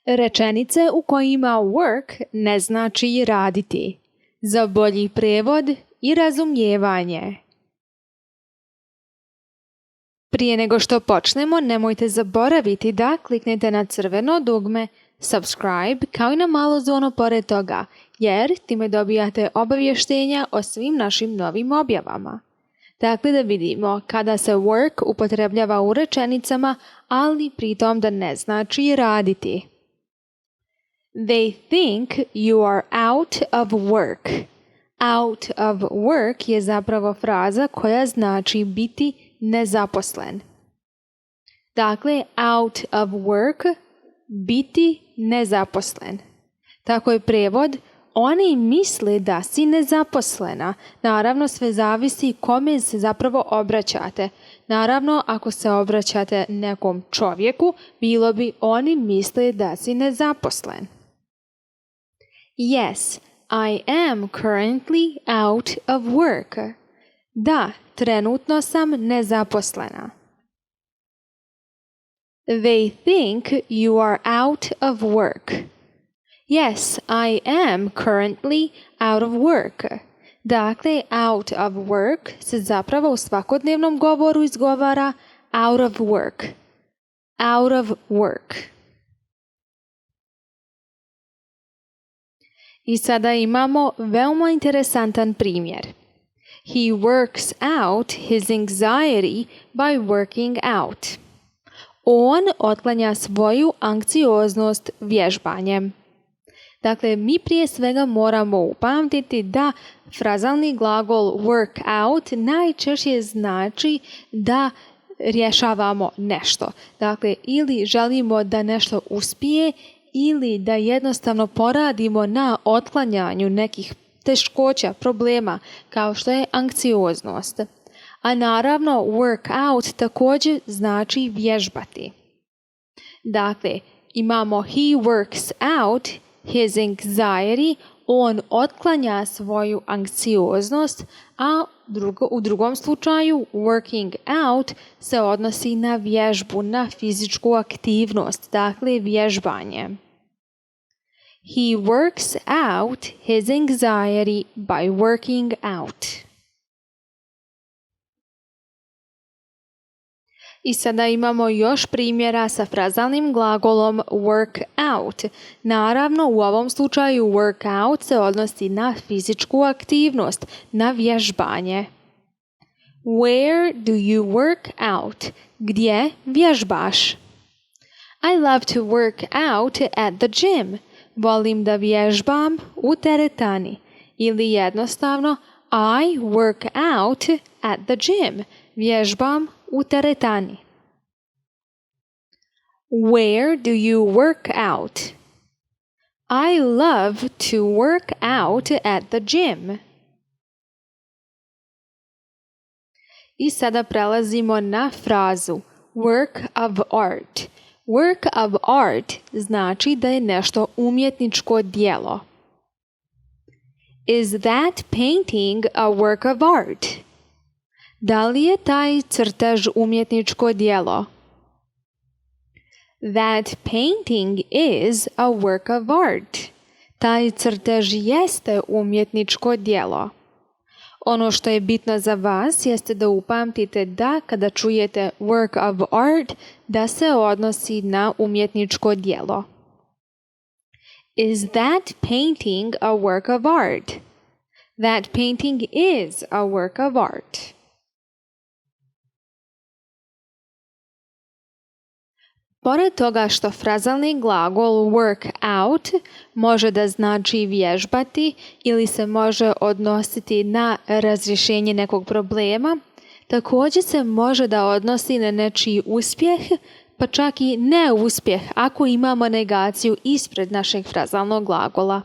Rečenice u kojima work ne znači raditi. Za bolji prevod i razumijevanje. Prije nego što počnemo, nemojte zaboraviti da kliknete na crveno dugme subscribe kao i na malo zvono pored toga, jer time dobijate obavještenja o svim našim novim objavama. Dakle, da vidimo kada se work upotrebljava u rečenicama, ali pritom da ne znači raditi. They think you are out of work. Out of work je zapravo fraza koja znači biti nezaposlen. Dakle, out of work, biti nezaposlen. Tako je prevod, oni misle da si nezaposlena. Naravno, sve zavisi kome se zapravo obraćate. Naravno, ako se obraćate nekom čovjeku, bilo bi oni misle da si nezaposlen. Yes, I am currently out of work. Da, trenutno sam nezaposlena. They think you are out of work. Yes, I am currently out of work. Dakle, out of work se zapravo u svakodnevnom govoru izgovara out of work. Out of work. I sada imamo veoma interesantan primjer. He works out his anxiety by working out. On otklanja svoju anksioznost vježbanjem. Dakle, mi prije svega moramo upamtiti da frazalni glagol work out najčešće znači da rješavamo nešto. Dakle, ili želimo da nešto uspije ili da jednostavno poradimo na otklanjanju nekih teškoća, problema kao što je anksioznost. A naravno work out također znači vježbati. Dakle, imamo he works out his anxiety, on otklanja svoju anksioznost, a u drugom slučaju working out se odnosi na vježbu, na fizičku aktivnost, dakle vježbanje. He works out his anxiety by working out. I sada imamo još primjera sa frazalnim glagolom work out. Naravno, u ovom slučaju work out se odnosi na fizičku aktivnost, na vježbanje. Where do you work out? Gdje vježbaš? I love to work out at the gym. Volim da vježbam u teretani. Ili jednostavno, I work out at the gym. Vježbam u teretani. Where do you work out? I love to work out at the gym. I sada prelazimo na frazu work of art. Work of art znači da je nešto umjetničko djelo. Is that painting a work of art? Da li je taj crtež umjetničko djelo? That painting is a work of art. Taj crtež jeste umjetničko djelo. Ono što je bitno za vas jeste da upamtite da kada čujete work of art, da se odnosi na umjetničko djelo. Is that painting a work of art? That painting is a work of art. Pored toga što frazalni glagol work out može da znači vježbati ili se može odnositi na razrješenje nekog problema, također se može da odnosi na nečiji uspjeh, pa čak i neuspjeh ako imamo negaciju ispred našeg frazalnog glagola.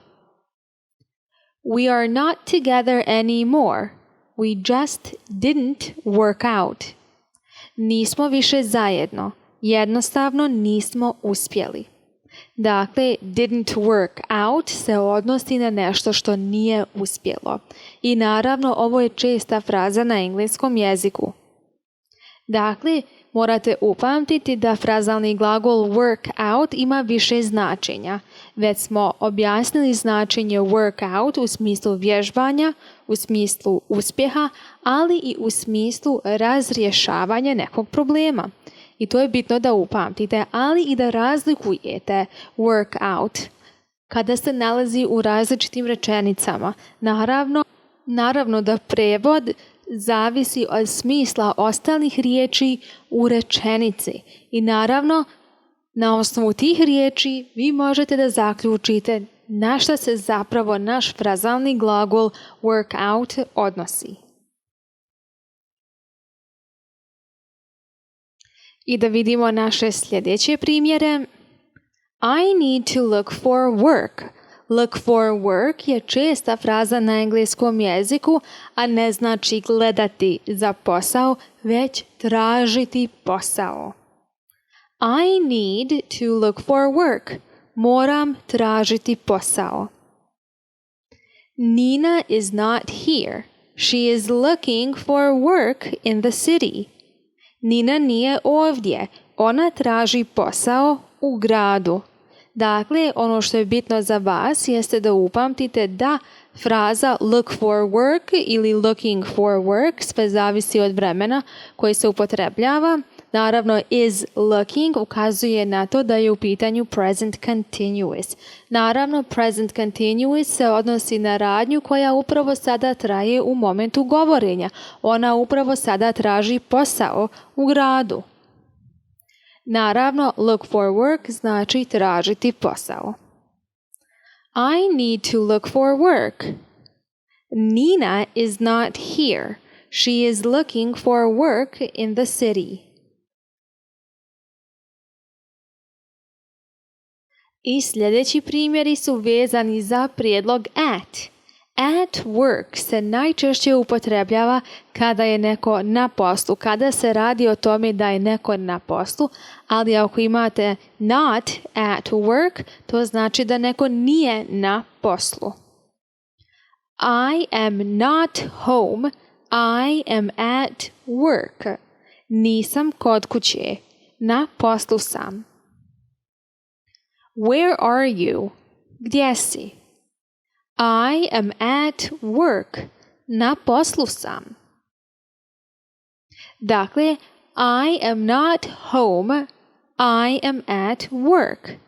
We are not together anymore. We just didn't work out. Nismo više zajedno. Jednostavno nismo uspjeli. Dakle, didn't work out se odnosi na nešto što nije uspjelo. I naravno, ovo je česta fraza na engleskom jeziku. Dakle, morate upamtiti da frazalni glagol work out ima više značenja. Već smo objasnili značenje work out u smislu vježbanja, u smislu uspjeha, ali i u smislu razrješavanja nekog problema. I to je bitno da upamtite, ali i da razlikujete work out kada se nalazi u različitim rečenicama. Naravno da prevod zavisi od smisla ostalih riječi u rečenici i naravno na osnovu tih riječi vi možete da zaključite na šta se zapravo naš frazalni glagol work out odnosi. I da vidimo naše sljedeće primjere. I need to look for work. Look for work je česta fraza na engleskom jeziku, a ne znači gledati za posao, već tražiti posao. I need to look for work. Moram tražiti posao. Nina is not here. She is looking for work in the city. Nina nije ovdje. Ona traži posao u gradu. Dakle, ono što je bitno za vas jeste da upamtite da fraza look for work ili looking for work sve zavisi od vremena koje se upotrebljava. Naravno, is looking ukazuje na to da je u pitanju present continuous. Naravno, present continuous se odnosi na radnju koja upravo sada traje u momentu govorenja. Ona upravo sada traži posao u gradu. Naravno, look for work znači tražiti posao. I need to look for work. Nina is not here. She is looking for work in the city. I sljedeći primjeri su vezani za prijedlog at. At work se najčešće upotrebljava kada je neko na poslu, kada se radi o tome da je neko na poslu, ali ako imate not at work, to znači da neko nije na poslu. I am not home, I am at work. Nisam kod kuće, na poslu sam. Where are you? Gdje si? I am at work. Na poslu sam. Dakle, I am not home. I am at work.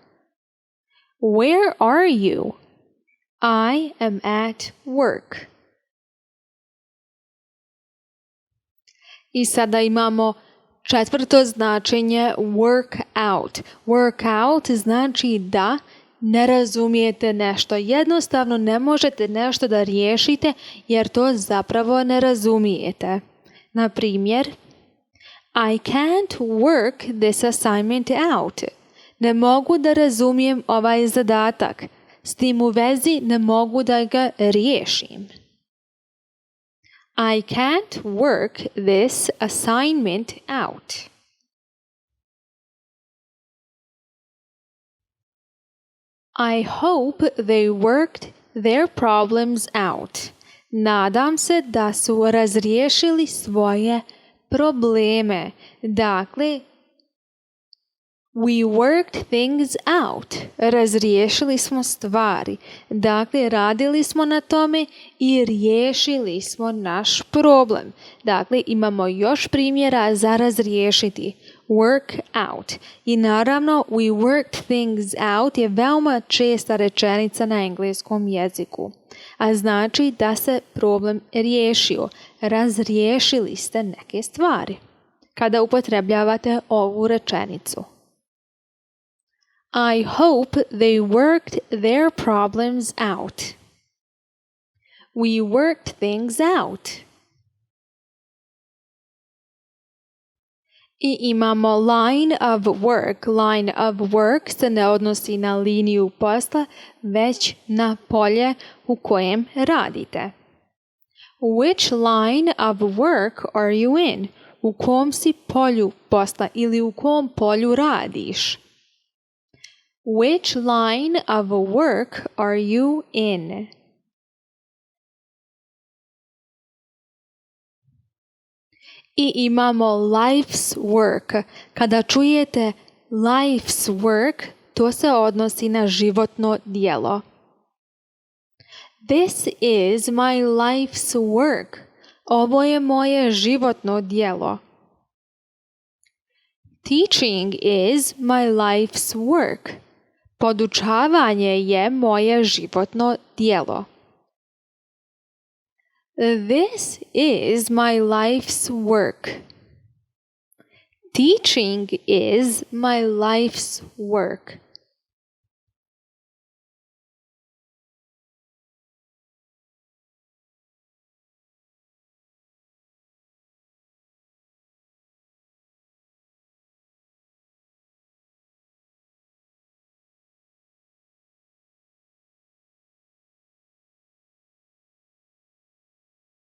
Where are you? I am at work. I sada imamo četvrto značenje work out. Work out znači da ne razumijete nešto. Jednostavno ne možete nešto da riješite jer to zapravo ne razumijete. Na primjer, I can't work this assignment out. Ne mogu da razumijem ovaj zadatak. S tim u vezi ne mogu da ga riješim. I can't work this assignment out. I hope they worked their problems out. Nadam se da su razriješili svoje probleme. Dakle, we worked things out. Razriješili smo stvari. Dakle, radili smo na tome i riješili smo naš problem. Dakle, imamo još primjera za razriješiti. Work out. I naravno, we worked things out je veoma česta rečenica na engleskom jeziku. A znači da se problem riješio. Razriješili ste neke stvari. Kada upotrebljavate ovu rečenicu. I hope they worked their problems out. We worked things out. I imamo line of work. Line of work se ne odnosi na liniju posla, već na polje u kojem radite. Which line of work are you in? U kom si polju posla ili u kom polju radiš? Which line of work are you in? I imamo life's work. Kada čujete life's work, to se odnosi na životno djelo. This is my life's work. Ovo je moje životno djelo. Teaching is my life's work. Podučavanje je moje životno djelo. This is my life's work. Teaching is my life's work.